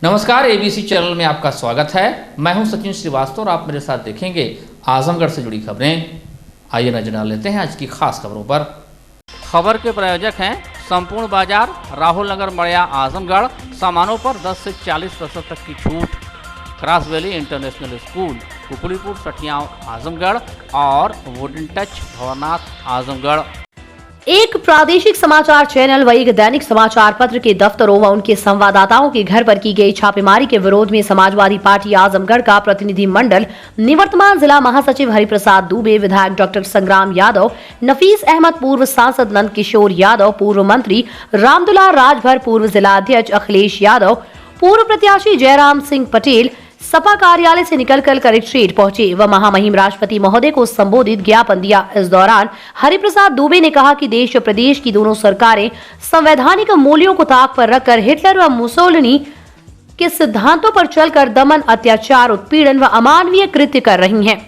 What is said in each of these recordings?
नमस्कार, ABC channel में आपका स्वागत है। मैं हूं सचिन श्रीवास्तव और आप मेरे साथ देखेंगे आजमगढ़ से जुड़ी खबरें। आइए नजर डाल लेते हैं आज की खास खबरों पर। खबर के प्रायोजक हैं संपूर्ण बाजार, राहुल नगर, मड़िया, आजमगढ़। सामानों पर 10 से 40% तक की छूट। Cross Valley International School, Kukulipur, Sathiyaon, Azamgarh और वुडन टच, भवनाथ, आजमगढ़। एक प्रादेशिक समाचार चैनल व एक दैनिक समाचार पत्र के दफ्तरों व उनके संवाददाताओं के घर पर की गई छापेमारी के विरोध में समाजवादी पार्टी आजमगढ़ का प्रतिनिधि मंडल निवर्तमान जिला महासचिव हरिप्रसाद दुबे, विधायक डॉक्टर संग्राम यादव, नफीस अहमद, पूर्व सांसद नंद किशोर यादव, पूर्व मंत्री रामदुलार राजभर, पूर्व जिला अध्यक्ष अखिलेश यादव, पूर्व प्रत्याशी जयराम सिंह पटेल सपा कार्यालय से निकलकर कलेक्ट्रेट पहुंचे व महामहिम राष्ट्रपति महोदय को संबोधित ज्ञापन दिया। इस दौरान हरिप्रसाद दुबे ने कहा कि देश प्रदेश की दोनों सरकारें संवैधानिक मूल्यों को ताक पर रखकर हिटलर व मुसोलिनी के सिद्धांतों पर चलकर दमन, अत्याचार, उत्पीड़न व अमानवीय कृत्य कर रही हैं,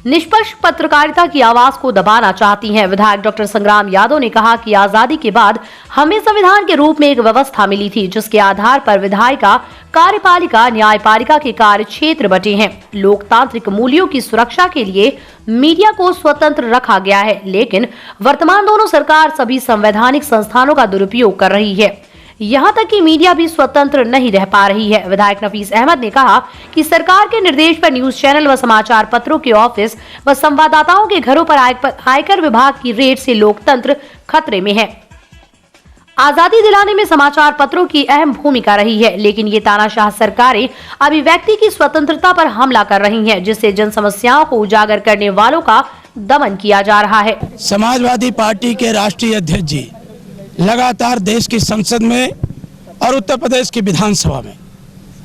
निष्पक्ष पत्रकारिता की आवाज को दबाना चाहती हैं। विधायक डॉक्टर संग्राम यादव ने कहा कि आजादी के बाद हमें संविधान के रूप में एक व्यवस्था मिली थी जिसके आधार पर विधायिका, कार्यपालिका, न्यायपालिका के कार्य क्षेत्र बटे हैं। लोकतांत्रिक मूल्यों की सुरक्षा के लिए मीडिया को स्वतंत्र रखा गया है, लेकिन वर्तमान दोनों सरकार सभी संवैधानिक संस्थानों का दुरुपयोग कर रही है, यहाँ तक कि मीडिया भी स्वतंत्र नहीं रह पा रही है। विधायक नफीस अहमद ने कहा कि सरकार के निर्देश पर न्यूज चैनल व समाचार पत्रों के ऑफिस व संवाददाताओं के घरों पर आयकर विभाग की रेड से लोकतंत्र खतरे में है। आजादी दिलाने में समाचार पत्रों की अहम भूमिका रही है, लेकिन ये तानाशाह सरकारें अभिव्यक्ति की स्वतंत्रता पर हमला कर रही हैं, जिससे जन समस्याओं को उजागर करने वालों का दमन किया जा रहा है। समाजवादी पार्टी के राष्ट्रीय अध्यक्ष जी लगातार देश की संसद में और उत्तर प्रदेश की विधानसभा में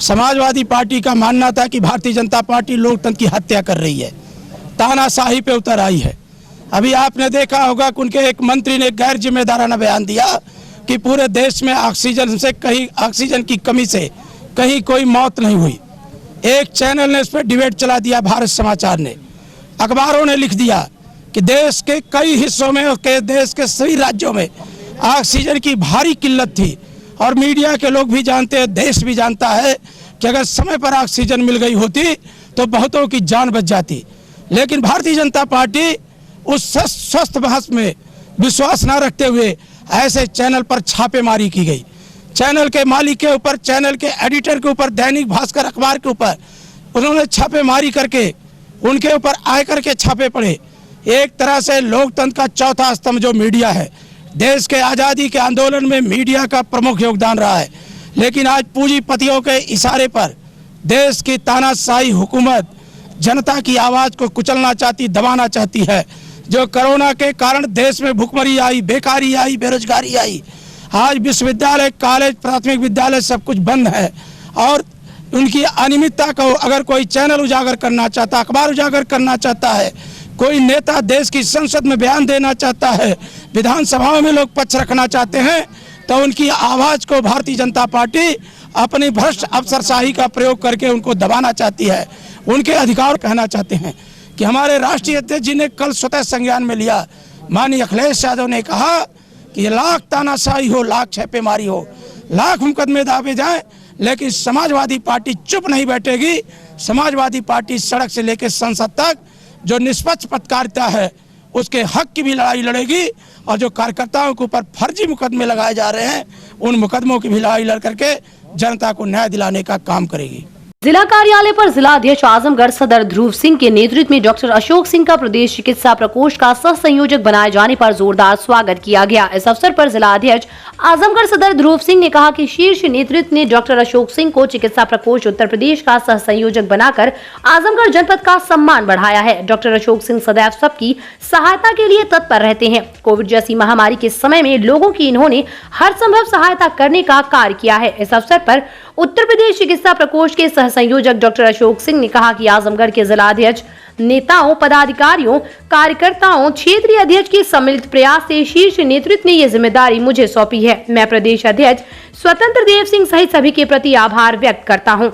समाजवादी पार्टी का मानना था कि भारतीय जनता पार्टी लोकतंत्र की हत्या कर रही है, तानाशाही पे उतर आई है। अभी आपने देखा होगा कि उनके एक मंत्री ने गैर जिम्मेदाराना बयान दिया कि पूरे देश में ऑक्सीजन की कमी से कहीं कोई मौत नहीं हुई। एक चैनल ने इस पर डिबेट चला दिया, भारत समाचार ने, अखबारों ने लिख दिया कि देश के कई हिस्सों में और देश के सभी राज्यों में ऑक्सीजन की भारी किल्लत थी और मीडिया के लोग भी जानते हैं, देश भी जानता है कि अगर समय पर ऑक्सीजन मिल गई होती तो बहुतों की जान बच जाती। लेकिन भारतीय जनता पार्टी उस स्वस्थ बहस में विश्वास न रखते हुए ऐसे चैनल पर छापेमारी की गई। चैनल के मालिक के ऊपर, चैनल के एडिटर के ऊपर, दैनिक भास्कर अखबार के ऊपर उन्होंने छापेमारी करके उनके ऊपर आयकर के छापे पड़े। एक तरह से लोकतंत्र का चौथा स्तंभ जो मीडिया है, देश के आज़ादी के आंदोलन में मीडिया का प्रमुख योगदान रहा है, लेकिन आज पूंजीपतियों के इशारे पर देश की तानाशाही हुकूमत जनता की आवाज़ को कुचलना चाहती, दबाना चाहती है। जो कोरोना के कारण देश में भुखमरी आई, बेकारी आई, बेरोजगारी आई, आज विश्वविद्यालय, कॉलेज, प्राथमिक विद्यालय सब कुछ बंद है और उनकी अनियमितता को अगर कोई चैनल उजागर करना चाहता, अखबार उजागर करना चाहता है, कोई नेता देश की संसद में बयान देना चाहता है, विधानसभाओं में लोग पक्ष रखना चाहते हैं, तो उनकी आवाज़ को भारतीय जनता पार्टी अपनी भ्रष्ट अफसरशाही का प्रयोग करके उनको दबाना चाहती है। उनके अधिकार कहना चाहते हैं कि हमारे राष्ट्रीय अध्यक्ष जी ने कल स्वतः संज्ञान में लिया। माननीय अखिलेश यादव ने कहा कि लाख तानाशाही हो, लाख छापेमारी हो, लाख मुकदमे दावे जाएं, लेकिन समाजवादी पार्टी चुप नहीं बैठेगी। समाजवादी पार्टी सड़क से लेकर संसद तक जो निष्पक्ष पत्रकारिता है उसके हक की भी लड़ाई लड़ेगी और जो कार्यकर्ताओं के ऊपर फर्जी मुकदमे लगाए जा रहे हैं उन मुकदमों की भी लड़ाई लड़ करके जनता को न्याय दिलाने का काम करेगी। जिला कार्यालय पर जिला अध्यक्ष आजमगढ़ सदर ध्रुव सिंह के नेतृत्व में डॉक्टर अशोक सिंह का प्रदेश चिकित्सा प्रकोष्ठ का सह संयोजक बनाए जाने पर जोरदार स्वागत किया गया। इस अवसर पर जिला अध्यक्ष आजमगढ़ सदर ध्रुव सिंह ने कहा कि शीर्ष नेतृत्व ने डॉक्टर अशोक सिंह को चिकित्सा प्रकोष्ठ उत्तर प्रदेश का सह संयोजक बनाकर आजमगढ़ जनपद का सम्मान बढ़ाया है। डॉक्टर अशोक सिंह सदैव सबकी सहायता के लिए तत्पर रहते हैं। कोविड जैसी महामारी के समय में लोगों की इन्होंने हर संभव सहायता करने का कार्य किया है। इस अवसर पर उत्तर प्रदेश चिकित्सा प्रकोष्ठ के सह संयोजक डॉक्टर अशोक सिंह ने कहा कि आजमगढ़ के जिला अध्यक्ष, नेताओं, पदाधिकारियों, कार्यकर्ताओं, क्षेत्रीय अध्यक्ष के सम्मिलित प्रयास से शीर्ष नेतृत्व ने ये जिम्मेदारी मुझे सौंपी है। मैं प्रदेश अध्यक्ष स्वतंत्र देव सिंह सहित सभी के प्रति आभार व्यक्त करता हूं।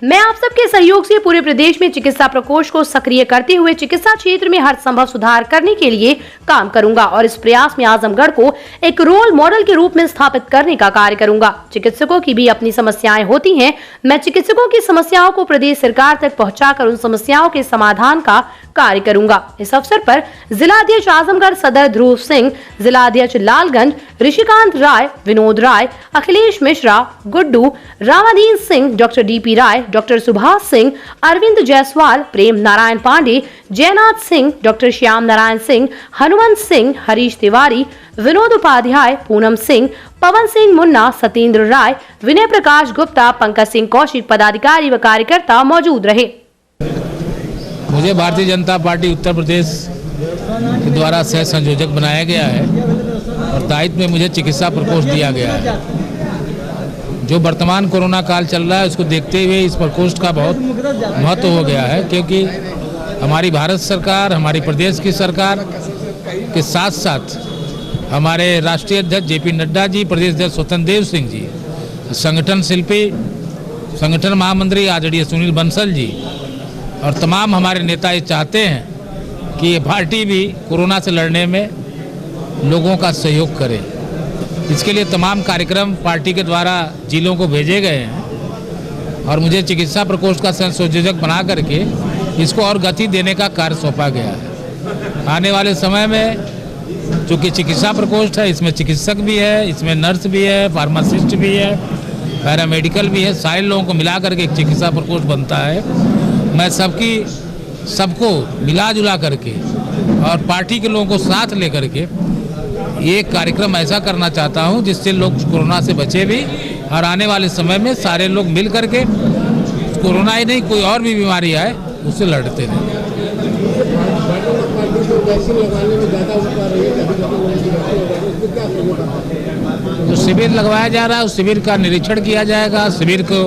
मैं आप सबके सहयोग से पूरे प्रदेश में चिकित्सा प्रकोष्ठ को सक्रिय करते हुए चिकित्सा क्षेत्र में हर संभव सुधार करने के लिए काम करूंगा और इस प्रयास में आजमगढ़ को एक रोल मॉडल के रूप में स्थापित करने का कार्य करूंगा। चिकित्सकों की भी अपनी समस्याएं होती हैं। मैं चिकित्सकों की समस्याओं को प्रदेश सरकार तक पहुंचाकर उन समस्याओं के समाधान का कार्य करूंगा। इस अवसर पर जिला अध्यक्ष आजमगढ़ सदर ध्रुव सिंह, जिला अध्यक्ष लालगंज ऋषिकांत राय, विनोद राय, अखिलेश मिश्रा, गुड्डू, रामाधीन सिंह, डॉक्टर डीपी राय, डॉक्टर सुभाष सिंह, अरविंद जायसवाल, प्रेम नारायण पांडे, जयनाथ सिंह, डॉक्टर श्याम नारायण सिंह, हनुमंत सिंह, हरीश तिवारी, विनोद उपाध्याय, पूनम सिंह, पवन सिंह मुन्ना, सत्येंद्र राय, विनय प्रकाश गुप्ता, पंकज सिंह कौशिक, पदाधिकारी व कार्यकर्ता मौजूद रहे। मुझे भारतीय जनता पार्टी उत्तर प्रदेश के द्वारा सह संयोजक बनाया गया है और दायित्व में मुझे चिकित्सा प्रकोष्ठ दिया गया है। जो वर्तमान कोरोना काल चल रहा है उसको देखते हुए इस प्रकोष्ठ का बहुत महत्व हो गया है, क्योंकि हमारी भारत सरकार, हमारी प्रदेश की सरकार के साथ साथ हमारे राष्ट्रीय अध्यक्ष जेपी नड्डा जी, प्रदेश अध्यक्ष स्वतंत्र देव सिंह जी, संगठन शिल्पी, संगठन महामंत्री आदरणीय सुनील बंसल जी और तमाम हमारे नेता ये चाहते हैं कि ये पार्टी भी कोरोना से लड़ने में लोगों का सहयोग करे। इसके लिए तमाम कार्यक्रम पार्टी के द्वारा जिलों को भेजे गए हैं और मुझे चिकित्सा प्रकोष्ठ का संयोजक बना करके इसको और गति देने का कार्य सौंपा गया है। आने वाले समय में चूँकि चिकित्सा प्रकोष्ठ है, इसमें चिकित्सक भी है, इसमें नर्स भी है, फार्मासिस्ट भी है, पैरामेडिकल भी है, सारे लोगों को मिला करके एक चिकित्सा प्रकोष्ठ बनता है। मैं सबको मिला जुला करके और पार्टी के लोगों को साथ लेकर के ये कार्यक्रम ऐसा करना चाहता हूं जिससे लोग कोरोना से बचे भी और आने वाले समय में सारे लोग मिल करके कोरोना ही नहीं कोई और भी बीमारी आए उससे लड़ते रहें। जो शिविर लगवाया जा रहा है उस शिविर का निरीक्षण किया जाएगा। शिविर को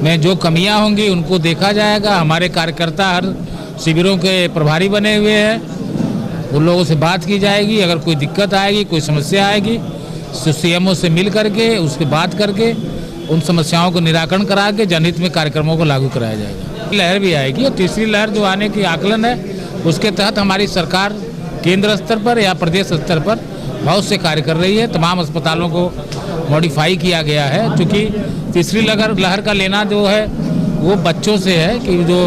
में जो कमियां होंगी उनको देखा जाएगा। हमारे कार्यकर्ता हर शिविरों के प्रभारी बने हुए हैं, उन लोगों से बात की जाएगी। अगर कोई दिक्कत आएगी, कोई समस्या आएगी तो सीएमओ से मिल करके उसके बात करके उन समस्याओं को निराकरण करा के जनहित में कार्यक्रमों को लागू कराया जाएगा। लहर भी आएगी और तीसरी लहर जो आने की आकलन है उसके तहत हमारी सरकार केंद्र स्तर पर या प्रदेश स्तर पर बहुत से कार्य कर रही है। तमाम अस्पतालों को मॉडिफाई किया गया है, क्योंकि तीसरी लहर का लेना जो है वो बच्चों से है कि जो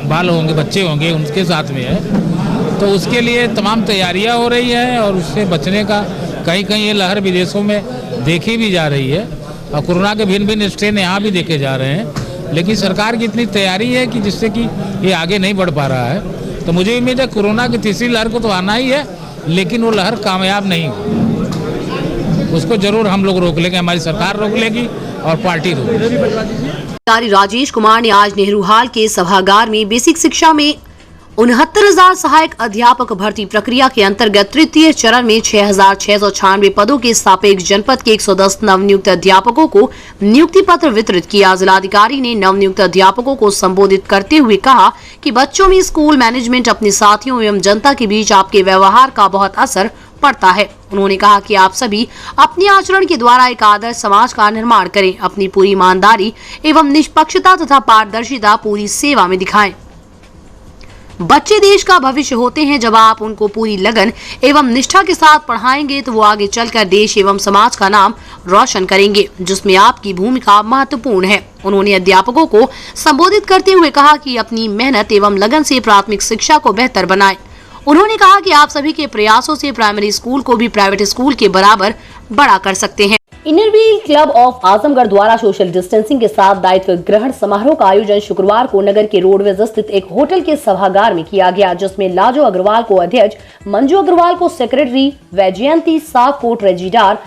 बाल होंगे, बच्चे होंगे, उनके साथ में है। तो उसके लिए तमाम तैयारियां हो रही हैं और उससे बचने का कहीं कहीं ये लहर विदेशों में देखी भी जा रही है और कोरोना के भिन्न भिन्न स्ट्रेन यहाँ भी देखे जा रहे हैं। लेकिन सरकार की इतनी तैयारी है कि जिससे कि ये आगे नहीं बढ़ पा रहा है। तो मुझे उम्मीद है कोरोना की तीसरी लहर को तो आना ही है, लेकिन वो लहर कामयाब नहीं होगी, उसको जरूर हम लोग रोक लेंगे, हमारी सरकार रोक लेगी और पार्टी रोक लेगी। राजेश कुमार ने आज नेहरू हॉल के सभागार में बेसिक शिक्षा में 69,000 सहायक अध्यापक भर्ती प्रक्रिया के अंतर्गत तृतीय चरण में 6,696 पदों के सापेक्ष जनपद के 110 नवनियुक्त अध्यापकों को नियुक्ति पत्र वितरित किया। जिलाधिकारी ने नवनियुक्त अध्यापकों को संबोधित करते हुए कहा कि बच्चों में स्कूल मैनेजमेंट, अपने साथियों एवं जनता के बीच आपके व्यवहार का बहुत असर पड़ता है। उन्होंने कहा कि आप सभी अपने आचरण के द्वारा एक आदर्श समाज का निर्माण करें, अपनी पूरी ईमानदारी एवं निष्पक्षता तथा पारदर्शिता पूरी सेवा में दिखाएं। बच्चे देश का भविष्य होते हैं। जब आप उनको पूरी लगन एवं निष्ठा के साथ पढ़ाएंगे तो वो आगे चलकर देश एवं समाज का नाम रोशन करेंगे, जिसमें आपकी भूमिका महत्वपूर्ण है। उन्होंने अध्यापकों को संबोधित करते हुए कहा कि अपनी मेहनत एवं लगन से प्राथमिक शिक्षा को बेहतर बनाएं। उन्होंने कहा कि आप सभी के प्रयासों से प्राइमरी स्कूल को भी प्राइवेट स्कूल के बराबर बड़ा कर सकते हैं। Inner wheel club of Azamgarh द्वारा सोशल डिस्टेंसिंग के साथ दायित्व ग्रहण समारोह का आयोजन शुक्रवार को नगर के रोडवेज स्थित एक होटल के सभागार में किया गया, जिसमें लाजो अग्रवाल को अध्यक्ष, मंजू अग्रवाल को सेक्रेटरी, वैजयंती साह को ट्रेजिडार,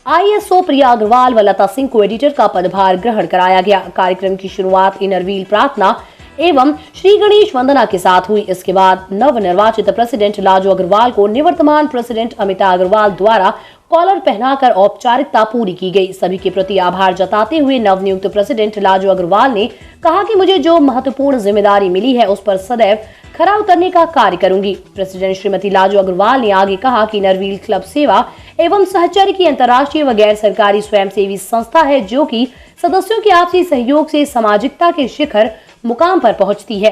ISO प्रिया अग्रवाल व लता सिंह को एडिटर का पदभार ग्रहण कराया गया। कार्यक्रम की शुरुआत इनर व्हील प्रार्थना एवं श्री गणेश वंदना के साथ हुई। इसके बाद नवनिर्वाचित प्रेसिडेंट लाजो अग्रवाल को निवर्तमान प्रेसिडेंट अमिता अग्रवाल द्वारा कॉलर पहनाकर औपचारिकता पूरी की गई। सभी के प्रति आभार जताते हुए नवनियुक्त प्रेसिडेंट लाजू अग्रवाल ने कहा कि मुझे जो महत्वपूर्ण जिम्मेदारी मिली है उस पर सदैव खरा उतरने का कार्य करूंगी। प्रेसिडेंट श्रीमती लाजू अग्रवाल ने आगे कहा कि इनरव्हील क्लब सेवा एवं सहचर्य की अंतर्राष्ट्रीय व गैर सरकारी स्वयंसेवी संस्था है, जो कि सदस्यों के आपसी सहयोग से सामाजिकता के शिखर मुकाम पर पहुंचती है।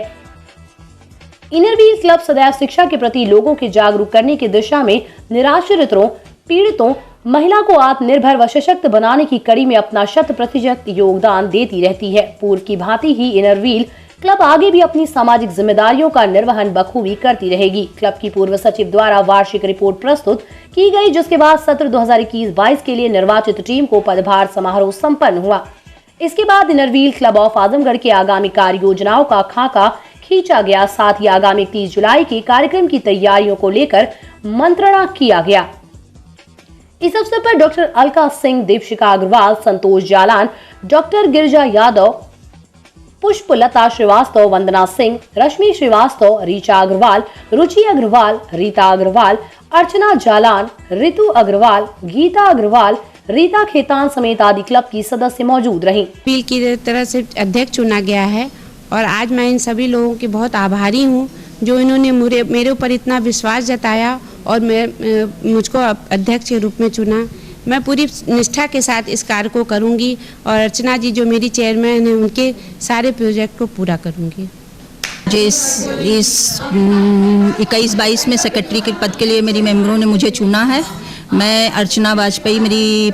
इनरव्हील क्लब सदैव शिक्षा के प्रति लोगों के जागरूक करने की दिशा में निराश्रितों, पीड़ितों, महिला को आत्मनिर्भर व सशक्त बनाने की कड़ी में अपना 100% योगदान देती रहती है। पूर्व की भांति ही इनरव्हील क्लब आगे भी अपनी सामाजिक जिम्मेदारियों का निर्वहन बखूबी करती रहेगी। क्लब की पूर्व सचिव द्वारा वार्षिक रिपोर्ट प्रस्तुत की गई, जिसके बाद सत्र 2021-22 के लिए निर्वाचित टीम को पदभार समारोह संपन्न हुआ। इसके बाद इनरव्हील क्लब ऑफ आजमगढ़ के आगामी कार्य योजनाओं का खाका खींचा गया। साथ ही आगामी 30 जुलाई के कार्यक्रम की तैयारियों को लेकर मंत्रणा किया गया। इस अवसर पर डॉक्टर अलका सिंह, दीपशिका अग्रवाल, संतोष जालान, डॉक्टर गिरिजा यादव, पुष्पलता श्रीवास्तव, वंदना सिंह, रश्मि श्रीवास्तव, रीचा अग्रवाल, रुचि अग्रवाल, रीता अग्रवाल, अर्चना जालान, ऋतु अग्रवाल, गीता अग्रवाल, रीता खेतान समेत आदि क्लब की सदस्य मौजूद रहीं। पील की तरह से अध्यक्ष चुना गया है और आज मैं इन सभी लोगों की बहुत आभारी हूँ, जो इन्होंने मेरे ऊपर इतना विश्वास जताया और मुझको अध्यक्ष के रूप में चुना। मैं पूरी निष्ठा के साथ इस कार्य को करूंगी और अर्चना जी जो मेरी चेयरमैन है, उनके सारे प्रोजेक्ट को पूरा करूंगी। मुझे इस 21-22 में सेक्रेटरी के पद के लिए मेरी मेंबरों ने मुझे चुना है। मैं अर्चना वाजपेयी मेरी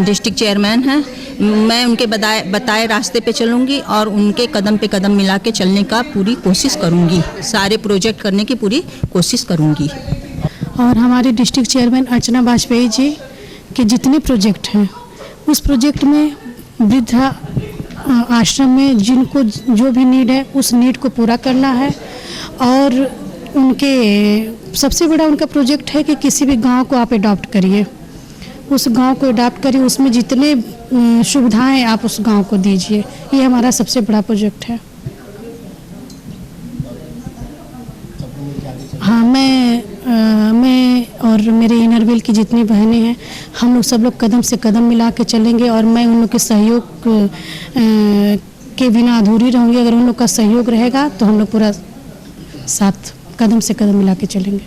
डिस्ट्रिक्ट चेयरमैन है। मैं उनके बताए रास्ते पे चलूँगी और उनके कदम पे कदम मिला के चलने का पूरी कोशिश करूँगी। सारे प्रोजेक्ट करने की पूरी कोशिश करूँगी। और हमारे डिस्ट्रिक्ट चेयरमैन अर्चना वाजपेयी जी के जितने प्रोजेक्ट हैं, उस प्रोजेक्ट में वृद्धा आश्रम में जिनको जो भी नीड है उस नीड को पूरा करना है। और उनके सबसे बड़ा उनका प्रोजेक्ट है कि किसी भी गांव को आप अडॉप्ट करिए, उस गांव को अडॉप्ट करिए, उसमें जितने सुविधाएं आप उस गांव को दीजिए। ये हमारा सबसे बड़ा प्रोजेक्ट है। हाँ, मैं और मेरे इनरव्हील की जितनी बहनें हैं, हम लोग सब लोग कदम से कदम मिला के चलेंगे और मैं उन लोग के सहयोग के बिना अधूरी रहूँगी। अगर उन लोग का सहयोग रहेगा तो हम लोग पूरा साथ कदम से कदम मिला के चलेंगे।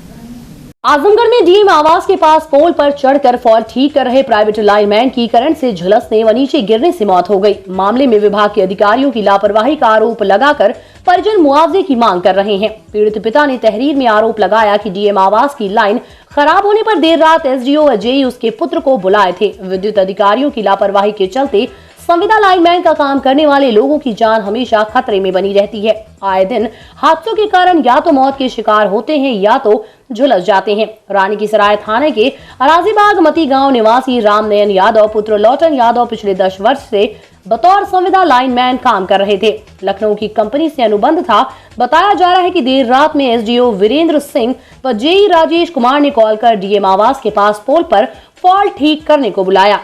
आजमगढ़ में डीएम आवास के पास पोल पर चढ़कर फॉल्ट ठीक कर रहे प्राइवेट लाइनमैन की करंट से झुलसने व नीचे गिरने से मौत हो गई। मामले में विभाग के अधिकारियों की लापरवाही का आरोप लगाकर परिजन मुआवजे की मांग कर रहे हैं। पीड़ित पिता ने तहरीर में आरोप लगाया कि डीएम आवास की लाइन खराब होने पर देर रात एसडीओ व जेई उसके पुत्र को बुलाए थे। विद्युत अधिकारियों की लापरवाही के चलते संविदा लाइनमैन का काम करने वाले लोगों की जान हमेशा खतरे में बनी रहती है। आए दिन हादसों के कारण या तो मौत के शिकार होते हैं या तो झुलस जाते हैं। रानी की सराय थाने के अराजीबाग मती गांव निवासी रामनयन यादव पुत्र लौटन यादव पिछले 10 वर्ष से बतौर संविदा लाइनमैन काम कर रहे थे। लखनऊ की कंपनी से अनुबंध था। बताया जा रहा है कि देर रात में एसडीओ वीरेंद्र सिंह व जेई राजेश कुमार ने कॉल कर डीएम आवास के पास पोल पर फॉल्ट ठीक करने को बुलाया।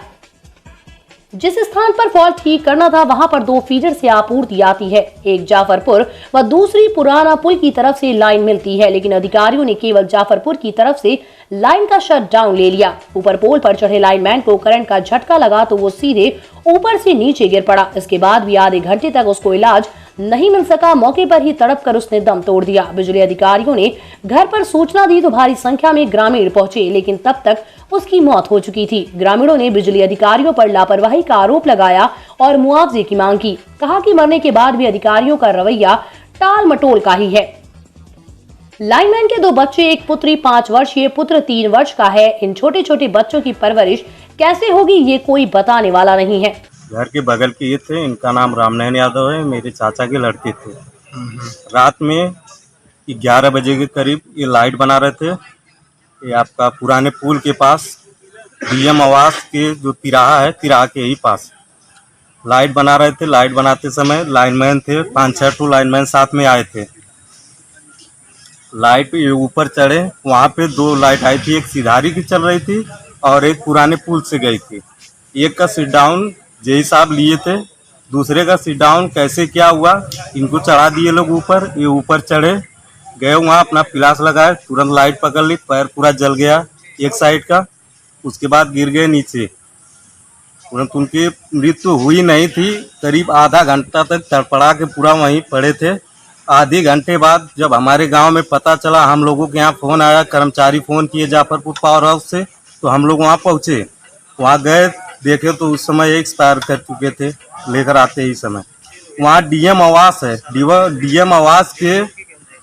जिस स्थान पर फॉल्ट ठीक करना था वहां पर 2 फीडर से आपूर्ति आती है, एक जाफरपुर व दूसरी पुराना पुल की तरफ से लाइन मिलती है, लेकिन अधिकारियों ने केवल जाफरपुर की तरफ से लाइन का शट डाउन ले लिया। ऊपर पोल पर चढ़े लाइनमैन को करंट का झटका लगा तो वो सीधे ऊपर से नीचे गिर पड़ा। इसके बाद भी आधे घंटे तक उसको इलाज नहीं मिल सका। मौके पर ही तड़प कर उसने दम तोड़ दिया। बिजली अधिकारियों ने घर पर सूचना दी तो भारी संख्या में ग्रामीण पहुंचे, लेकिन तब तक उसकी मौत हो चुकी थी। ग्रामीणों ने बिजली अधिकारियों पर लापरवाही का आरोप लगाया और मुआवजे की मांग की। कहा कि मरने के बाद भी अधिकारियों का रवैया टाल मटोल का ही है। लाइनमैन के 2 बच्चे, एक पुत्री 5 वर्षीय, पुत्र 3 वर्ष का है। इन छोटे छोटे बच्चों की परवरिश कैसे होगी ये कोई बताने वाला नहीं है। घर के बगल के ये थे, इनका नाम रामनयन यादव है, मेरे चाचा के लड़के थे। रात में 11 बजे के करीब ये लाइट बना रहे थे। ये आपका पुराने पुल के पास डीएम आवास के जो तिराहा है, तिराहा के ही पास लाइट बना रहे थे। लाइट बनाते समय लाइनमैन थे, 5-6 लाइनमैन साथ में आए थे। लाइट ये ऊपर चढ़े, वहाँ पे 2 लाइट आई थी, एक सिधारी की चल रही थी और एक पुराने पुल से गई थी। एक का सिट डाउन जेई साहब लिए थे, दूसरे का सिट डाउन कैसे क्या हुआ, इनको चढ़ा दिए लोग ऊपर। ये ऊपर चढ़े गए, वहाँ अपना पिलास लगाए, तुरंत लाइट पकड़ ली, पैर पूरा जल गया एक साइड का। उसके बाद गिर गए नीचे, परंतु उनकी मृत्यु हुई नहीं थी। करीब आधा घंटा तक तड़पड़ा के पूरा वहीं पड़े थे। आधे घंटे बाद जब हमारे गांव में पता चला, हम लोगों के यहाँ फ़ोन आया, कर्मचारी फ़ोन किए जाफरपुर पावर हाउस से, तो हम लोग वहाँ पहुँचे। वहाँ गए, देखे तो उस समय एक्सपायर कर चुके थे। लेकर आते ही समय वहाँ डीएम आवास है, डीएम आवास के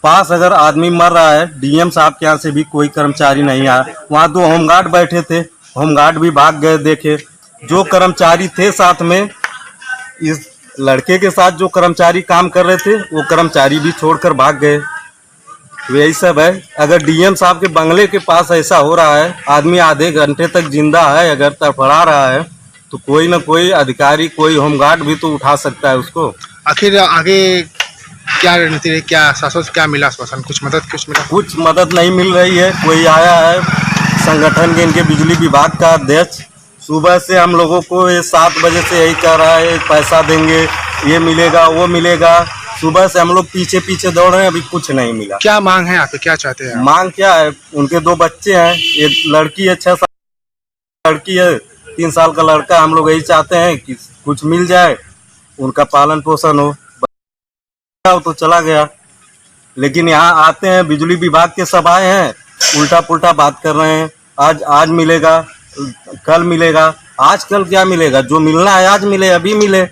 पास अगर आदमी मर रहा है, डीएम साहब के यहाँ से भी कोई कर्मचारी नहीं आया। वहाँ 2 होमगार्ड बैठे थे, होमगार्ड भी भाग गए। देखे जो कर्मचारी थे साथ में, इस लड़के के साथ जो कर्मचारी काम कर रहे थे, वो कर्मचारी भी छोड़कर भाग गए। तो यही सब है। अगर डीएम साहब के बंगले के पास ऐसा हो रहा है, आदमी आधे घंटे तक जिंदा है, अगर तड़फड़ा रहा है, तो कोई ना कोई अधिकारी, कोई होमगार्ड भी तो उठा सकता है उसको। आखिर आगे क्या रणनीति है, क्या शासन से क्या मिला आश्वासन, कुछ मदद मिला? कुछ मदद नहीं मिल रही है। कोई आया है संगठन के, इनके बिजली विभाग का अध्यक्ष, सुबह से हम लोगों को ये 7 बजे से यही कह रहा है, पैसा देंगे, ये मिलेगा, वो मिलेगा। सुबह से हम लोग पीछे पीछे दौड़ रहे हैं, अभी कुछ नहीं मिला। क्या मांग है आपके, क्या चाहते हैं? मांग क्या है, उनके 2 बच्चे हैं, एक लड़की है, 6 साल लड़की है, 3 साल का लड़का। हम लोग यही चाहते हैं कि कुछ मिल जाए, उनका पालन पोषण हो। तो चला गया, लेकिन यहाँ आते हैं, बिजली विभाग के सब आए हैं, उल्टा पुल्टा बात कर रहे हैं। आज मिलेगा, कल मिलेगा। आजकल क्या मिलेगा? जो मिलना है आज मिले, अभी मिले।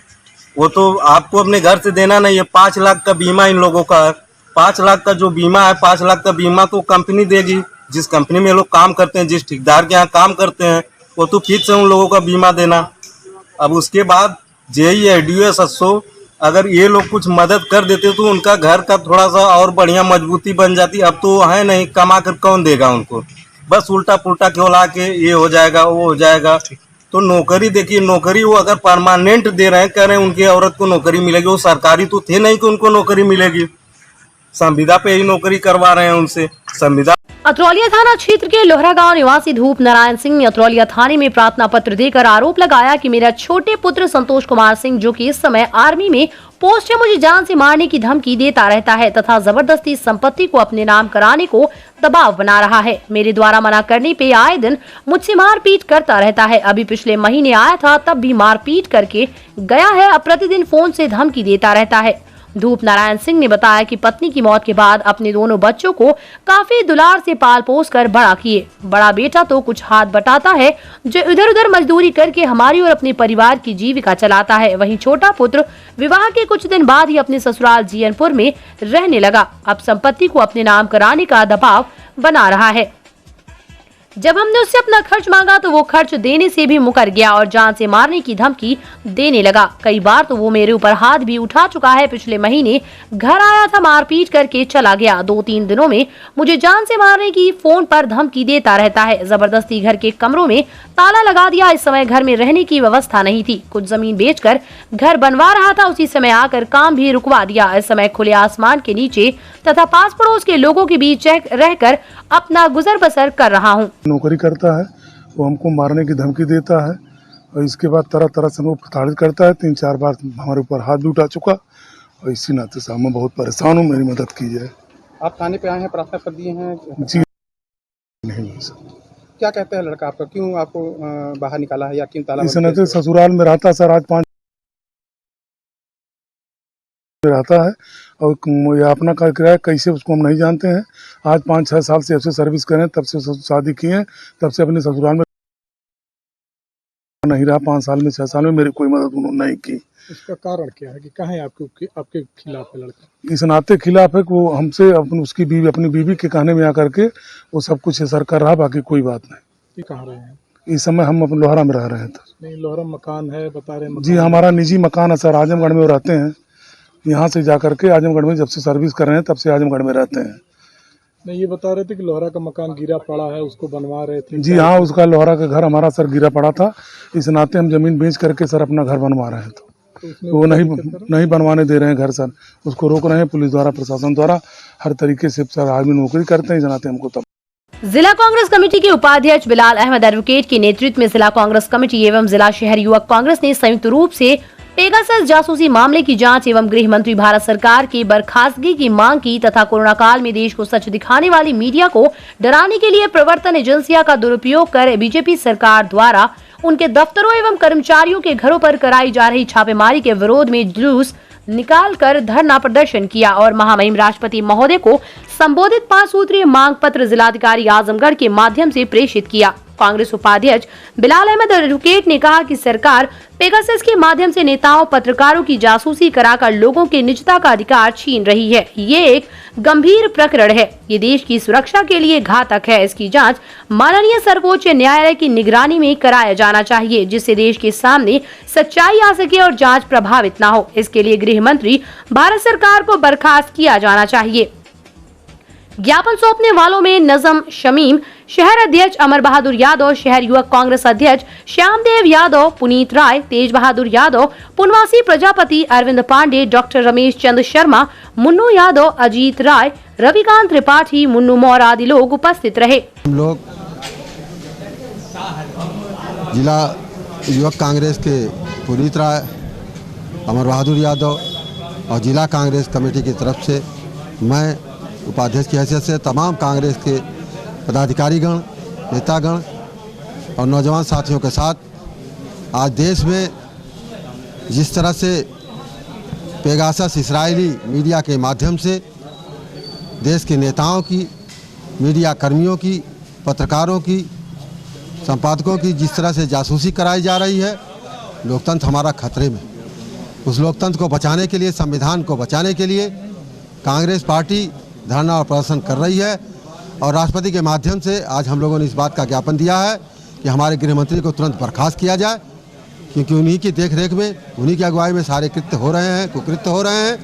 वो तो आपको अपने घर से देना नहीं है। 5 लाख का बीमा इन लोगों का है। 5 लाख का जो बीमा है, 5 लाख का बीमा तो कंपनी देगी। जिस कंपनी में लोग काम करते हैं, जिस ठेकेदार के यहाँ काम करते हैं, वो तो फिक्स है उन लोगों का बीमा देना। अब उसके बाद जेई एडीओ एसएसओ, अगर ये लोग कुछ मदद कर देते तो उनका घर का थोड़ा सा और बढ़िया मजबूती बन जाती। अब तो है नहीं, कमा कर कौन देगा उनको? बस उल्टा पुल्टा खिला के ये हो जाएगा, वो हो जाएगा। तो नौकरी देखिए, नौकरी वो अगर परमानेंट दे रहे हैं, कह रहे हैं उनकी औरत को नौकरी मिलेगी, वो सरकारी तो थे नहीं कि उनको नौकरी मिलेगी। संविदा पे ही नौकरी करवा रहे हैं उनसे, संविदा। अतरौलिया थाना क्षेत्र के लोहरा गांव निवासी धूप नारायण सिंह ने अतरौलिया थाने में प्रार्थना पत्र देकर आरोप लगाया कि मेरा छोटे पुत्र संतोष कुमार सिंह, जो कि इस समय आर्मी में पोस्ट है, मुझे जान से मारने की धमकी देता रहता है तथा जबरदस्ती संपत्ति को अपने नाम कराने को दबाव बना रहा है। मेरे द्वारा मना करने पे आए दिन मुझसे मारपीट करता रहता है। अभी पिछले महीने आया था, तब भी मारपीट करके गया है। अब प्रतिदिन फोन से धमकी देता रहता है। धूप नारायण सिंह ने बताया कि पत्नी की मौत के बाद अपने दोनों बच्चों को काफी दुलार से पाल पोस कर बड़ा किए। बड़ा बेटा तो कुछ हाथ बटाता है, जो इधर उधर मजदूरी करके हमारी और अपने परिवार की जीविका चलाता है। वहीं छोटा पुत्र विवाह के कुछ दिन बाद ही अपने ससुराल जीयनपुर में रहने लगा। अब संपत्ति को अपने नाम कराने का दबाव बना रहा है। जब हमने उससे अपना खर्च मांगा तो वो खर्च देने से भी मुकर गया और जान से मारने की धमकी देने लगा। कई बार तो वो मेरे ऊपर हाथ भी उठा चुका है। पिछले महीने घर आया था, मारपीट करके चला गया। 2-3 दिनों में मुझे जान से मारने की फोन पर धमकी देता रहता है। जबरदस्ती घर के कमरों में ताला लगा दिया। इस समय घर में रहने की व्यवस्था नहीं थी। कुछ जमीन बेचकर घर बनवा रहा था, उसी समय आकर काम भी रुकवा दिया। इस समय खुले आसमान के नीचे तथा पास पड़ोस के लोगों के बीच रहकर अपना गुजर बसर कर रहा हूँ। नौकरी करता है, वो हमको मारने की धमकी देता है और इसके बाद तरह तरह से वो प्रताड़ित करता है। 3-4 बार हमारे ऊपर हाथ भी उठा चुका और इसी नाते से मैं बहुत परेशान हूँ। मेरी मदद कीजिए। आप थाने पे आए हैं, प्रार्थना कर दिए हैं? जी नहीं सर। क्या कहते हैं लड़का आपका, क्यों आपको बाहर निकाला है या क्यों ताला? इस नाते ससुराल में रहता सर, आज 5 रहता है और ये अपना किराया कैसे उसको हम नहीं जानते हैं। आज 5-6 साल से ऐसे सर्विस करें, तब से शादी किए हैं, तब से अपने ससुराल में नहीं रहा। 5 साल में 6 साल में मेरी कोई मदद उन्होंने नहीं की। इसका कारण क्या है कि कहाँ है आपके खिलाफ है लड़का? इस नाते खिलाफ है कि वो हमसे उसकी बीवी, अपनी बीवी के कहने में आकर के वो सब कुछ असर कर रहा, बाकी कोई बात नहीं। ये कहाँ रहे हैं इस समय? हम अपने लोहरा में रह रहे हैं। नहीं, लोहरा मकान है बता रहे हैं? जी हमारा निजी मकान है सर, आजमगढ़ में वो रहते हैं। यहाँ से जा करके आजमगढ़ में जब से सर्विस कर रहे हैं तब से आजमगढ़ में रहते हैं। नहीं, ये बता रहे थे कि लोहरा का मकान गिरा पड़ा है, उसको बनवा रहे थे। जी हाँ, उसका लोहरा का घर हमारा सर गिरा पड़ा था। इस नाते हम जमीन बेच करके सर अपना घर बनवा रहे हैं। तो वो नहीं बनवाने दे रहे हैं घर सर, उसको रोक रहे हैं पुलिस द्वारा, प्रशासन द्वारा। हर तरीके से सर आदमी नौकरी करते हैं, इस नाते हमको तब। जिला कांग्रेस कमेटी के उपाध्यक्ष बिलाल अहमद एडवोकेट के नेतृत्व में जिला कांग्रेस कमेटी एवं जिला शहर युवक कांग्रेस ने संयुक्त रूप से पेगासस जासूसी मामले की जांच एवं गृह मंत्री भारत सरकार की बर्खास्तगी की मांग की तथा कोरोना काल में देश को सच दिखाने वाली मीडिया को डराने के लिए प्रवर्तन एजेंसियां का दुरुपयोग कर बीजेपी सरकार द्वारा उनके दफ्तरों एवं कर्मचारियों के घरों पर कराई जा रही छापेमारी के विरोध में जुलूस निकालकर धरना प्रदर्शन किया और महामहिम राष्ट्रपति महोदय को संबोधित 5 सूत्रीय मांग पत्र जिलाधिकारी आजमगढ़ के माध्यम से प्रेषित किया। कांग्रेस उपाध्यक्ष बिलाल अहमद एडवोकेट ने कहा कि सरकार पेगासस के माध्यम से नेताओं पत्रकारों की जासूसी कराकर लोगों के निजता का अधिकार छीन रही है। ये एक गंभीर प्रकरण है, ये देश की सुरक्षा के लिए घातक है। इसकी जांच माननीय सर्वोच्च न्यायालय की निगरानी में कराया जाना चाहिए, जिससे देश के सामने सच्चाई आ सके और जांच प्रभावित न हो। इसके लिए गृह मंत्री भारत सरकार को बर्खास्त किया जाना चाहिए। ज्ञापन सौंपने वालों में नजम शमीम, शहर अध्यक्ष अमर बहादुर यादव, शहर युवक कांग्रेस अध्यक्ष श्यामदेव यादव, पुनीत राय, तेज बहादुर यादव, पुनवासी प्रजापति, अरविंद पांडे, डॉक्टर रमेश चंद्र शर्मा, मुन्नू यादव, अजीत राय, रविकांत त्रिपाठी, मुन्नू मौर आदि लोग उपस्थित रहे। हम लोग जिला युवक कांग्रेस के पुनीत राय, अमर बहादुर यादव और जिला कांग्रेस कमेटी की तरफ से मैं उपाध्यक्ष की हैसियत से तमाम कांग्रेस के पदाधिकारीगण, नेतागण और नौजवान साथियों के साथ आज देश में जिस तरह से पेगासस इस्राएली मीडिया के माध्यम से देश के नेताओं की, मीडिया कर्मियों की, पत्रकारों की, संपादकों की जिस तरह से जासूसी कराई जा रही है, लोकतंत्र हमारा खतरे में। उस लोकतंत्र को बचाने के लिए, संविधान को बचाने के लिए कांग्रेस पार्टी धरना और प्रदर्शन कर रही है और राष्ट्रपति के माध्यम से आज हम लोगों ने इस बात का ज्ञापन दिया है कि हमारे गृह मंत्री को तुरंत बर्खास्त किया जाए, क्योंकि उन्हीं की देखरेख में, उन्हीं की अगुवाई में सारे कृत्य हो रहे हैं, कुकृत्य हो रहे हैं।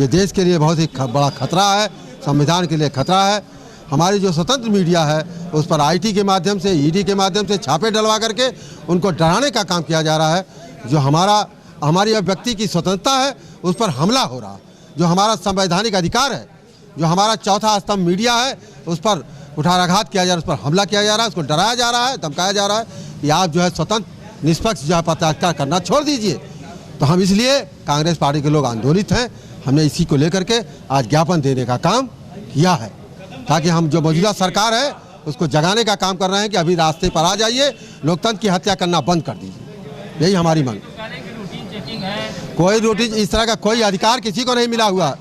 ये देश के लिए बहुत ही बड़ा खतरा है, संविधान के लिए खतरा है। हमारी जो स्वतंत्र मीडिया है उस पर आईटी के माध्यम से, ईडी के माध्यम से छापे डलवा करके उनको डराने का काम किया जा रहा है। जो हमारी व्यक्ति की स्वतंत्रता है उस पर हमला हो रहा है। जो हमारा संवैधानिक अधिकार है, जो हमारा चौथा स्तंभ मीडिया है, उस पर कुठाराघात किया जा रहा है, उस पर हमला किया जा रहा है, उसको डराया जा रहा है, धमकाया जा रहा है कि आप जो है स्वतंत्र निष्पक्ष जो है पत्रकारिता करना छोड़ दीजिए। तो हम इसलिए कांग्रेस पार्टी के लोग आंदोलित हैं। हमने इसी को लेकर के आज ज्ञापन देने का काम किया है, ताकि हम जो मौजूदा सरकार है उसको जगाने का काम कर रहे हैं कि अभी रास्ते पर आ जाइए, लोकतंत्र की हत्या करना बंद कर दीजिए। यही हमारी मांग। कोई रूटीन इस तरह का कोई अधिकार किसी को नहीं मिला हुआ,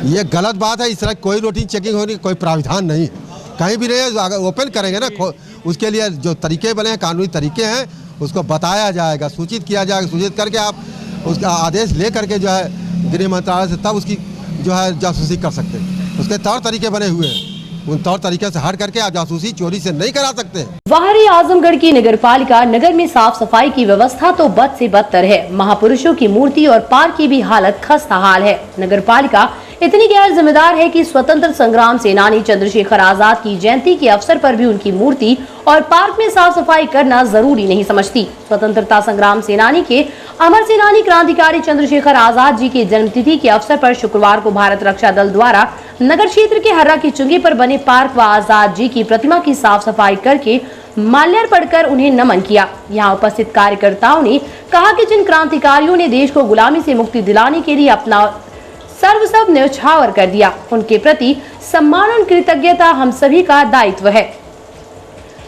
ये गलत बात है। इस तरह कोई रूटीन चेकिंग होने कोई प्राविधान नहीं है, कहीं भी नहीं है। अगर ओपन करेंगे ना, उसके लिए जो तरीके बने हैं, कानूनी तरीके हैं, उसको बताया जाएगा, सूचित किया जाएगा। सूचित करके आप उसका आदेश ले करके जो है गृह मंत्रालय से तब उसकी जो है जासूसी कर सकते हैं। उसके तौर तरीके बने हुए हैं, उन तौर तरीके से हट करके आप जासूसी चोरी से नहीं करा सकते। बाहरी आजमगढ़ की नगरपालिका नगर में साफ सफाई की व्यवस्था तो बद से बदतर है। महापुरुषों की मूर्ति और पार्क की भी हालत खस्ता हाल है। नगरपालिका इतनी गैर जिम्मेदार है कि स्वतंत्र संग्राम सेनानी चंद्रशेखर आजाद की जयंती के अवसर पर भी उनकी मूर्ति और पार्क में साफ सफाई करना जरूरी नहीं समझती। स्वतंत्रता संग्राम सेनानी के अमर सेनानी क्रांतिकारी चंद्रशेखर आजाद जी की जन्मतिथि के अवसर पर शुक्रवार को भारत रक्षा दल द्वारा नगर क्षेत्र के हर्रा की चुंगी पर बने पार्क व आजाद जी की प्रतिमा की साफ सफाई करके माल्यार्पण कर उन्हें नमन किया। यहाँ उपस्थित कार्यकर्ताओं ने कहा कि जिन क्रांतिकारियों ने देश को गुलामी से मुक्ति दिलाने के लिए अपना सर्वस्व न्यौछावर कर दिया, उनके प्रति सम्मान और कृतज्ञता हम सभी का दायित्व है।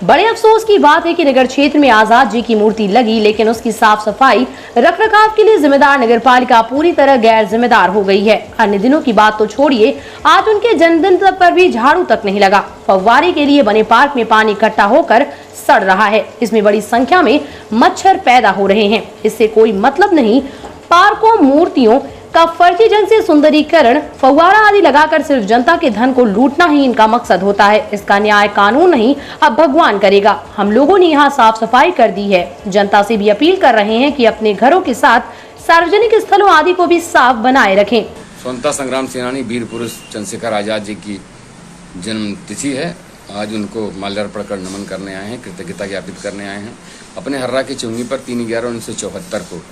बड़े अफसोस की बात है कि नगर क्षेत्र में आजाद जी की मूर्ति लगी, लेकिन उसकी साफ सफाई रखरखाव के लिए जिम्मेदार नगरपालिका पूरी तरह गैर जिम्मेदार हो गई है। अन्य दिनों की बात तो छोड़िए, आज उनके जन्मदिन पर भी झाड़ू तक नहीं लगा। फव्वारे के लिए बने पार्क में पानी इकट्ठा होकर सड़ रहा है, इसमें बड़ी संख्या में मच्छर पैदा हो रहे हैं। इससे कोई मतलब नहीं। पार्कों, मूर्तियों का फर्जी ढंग से सुंदरीकरण, फव्वारा आदि लगाकर सिर्फ जनता के धन को लूटना ही इनका मकसद होता है। इसका न्याय कानून नहीं, अब भगवान करेगा। हम लोगों ने यहाँ साफ सफाई कर दी है। जनता से भी अपील कर रहे हैं कि अपने घरों के साथ सार्वजनिक स्थलों आदि को भी साफ बनाए रखें। स्वतंत्रता संग्राम सेनानी वीर पुरुष चंद्रशेखर आजाद जी की जन्म तिथि है। आज उनको माल्यार्पण कर नमन करने आए हैं, कृतज्ञता ज्ञापित करने आए हैं। अपने हर्रा की चुंगी पर 3/11/1974 को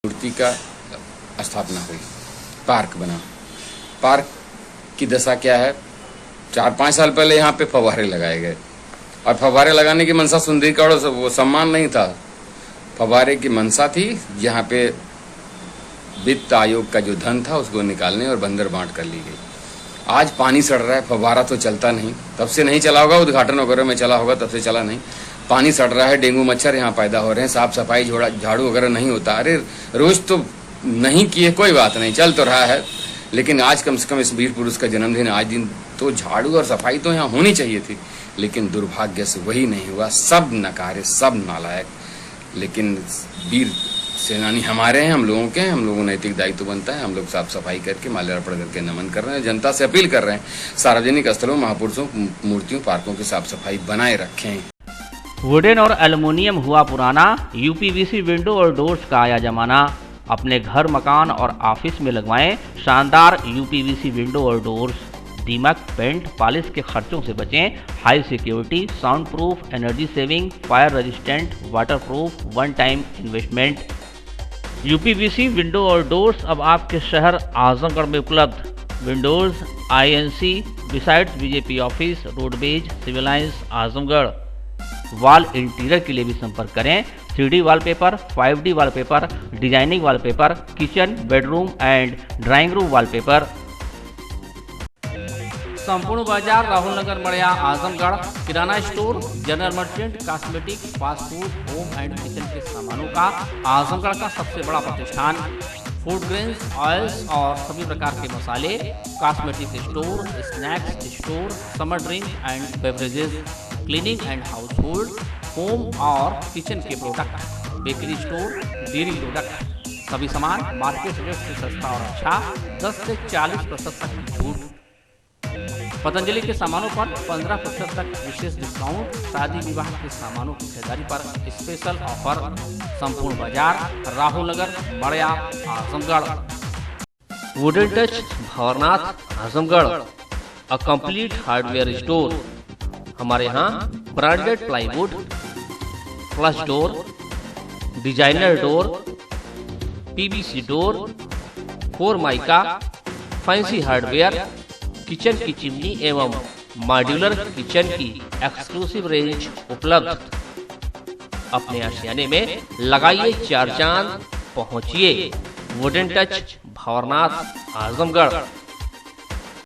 मूर्ति का स्थापना हुई, पार्क बना। पार्क की दशा क्या है? 4-5 साल पहले यहाँ पे फव्वारे लगाए गए। और फव्वारे लगाने की मनसा सुंदरीकरण वो सम्मान नहीं था, फव्वारे की मनसा थी यहाँ पे वित्त आयोग का जो धन था उसको निकालने और बंदर बांट कर ली गई। आज पानी सड़ रहा है, फव्वारा तो चलता नहीं, तब से नहीं चला होगा, उद्घाटन वगैरह में चला होगा, तब से चला नहीं। पानी सड़ रहा है, डेंगू मच्छर यहाँ पैदा हो रहे हैं, साफ सफाई झाड़ू वगैरह नहीं होता। अरे रोज तो नहीं किए कोई बात नहीं, चल तो रहा है, लेकिन आज कम से कम इस वीर पुरुष का जन्मदिन आज दिन तो झाड़ू और सफाई तो यहाँ होनी चाहिए थी, लेकिन दुर्भाग्य से वही नहीं हुआ। सब नकारे, सब नालायक। लेकिन वीर सेनानी हमारे हैं, हम लोगों के हैं, हम लोगों को नैतिक दायित्व बनता है। हम लोग साफ सफाई करके माल्यार्पण करके नमन कर रहे हैं, जनता से अपील कर रहे हैं सार्वजनिक स्थलों, महापुरुषों, मूर्तियों, पार्कों की साफ सफाई बनाए रखें। वुडन और एल्युमिनियम हुआ पुराना, यूपीवीसी विंडो और डोर्स का आया जमाना। अपने घर, मकान और ऑफिस में लगवाएं शानदार यूपीवीसी विंडो और डोर्स। दीमक, पेंट, पॉलिश के खर्चों से बचें। High security, sound proof, energy saving, fire resistant, water proof, one time investment. UPVC window और डोर्स अब आपके शहर आजमगढ़ में उपलब्ध। Windows INC besides BJP office, roadways, civil lines, Azamgarh. Wall interior के लिए भी संपर्क करें। 3D wallpaper, 5D wallpaper, designing wallpaper, kitchen, bedroom and drawing room wallpaper. संपूर्ण बाजार, राहुल नगर, मड़िया, आजमगढ़। किराना store, general merchant, cosmetic, fast food, home and kitchen के सामानों का आजमगढ़ का सबसे बड़ा प्रतिष्ठान। फूड ग्रेन्स, ऑयल्स और सभी प्रकार के मसाले, cosmetic store, snacks store, summer drink and beverages, cleaning and house hold, home और किचन के product, bakery store, dairy product. सभी सामान मार्केट रेट से सस्ता और अच्छा, 10 से 40% तक की छूट। पतंजलि के सामानों पर 15% तक विशेष डिस्काउंट। शादी विवाह के सामानों की खरीदारी पर स्पेशल ऑफर। संपूर्ण बाजार, Rahul Nagar, Madiya, Azamgarh. Wooden Touch, Bhanwarnath, Azamgarh. A complete hardware store. हमारे यहाँ branded plywood, flush door, designer door, PVC door, Formica, fancy hardware, kitchen की चिमनी एवं मॉड्यूलर किचन की एक्सक्लूसिव रेंज उपलब्ध। अपने आशियाने में लगाइए 4 चांद, पहुंचिए वुडन टच, भंवरनाथ, आजमगढ़।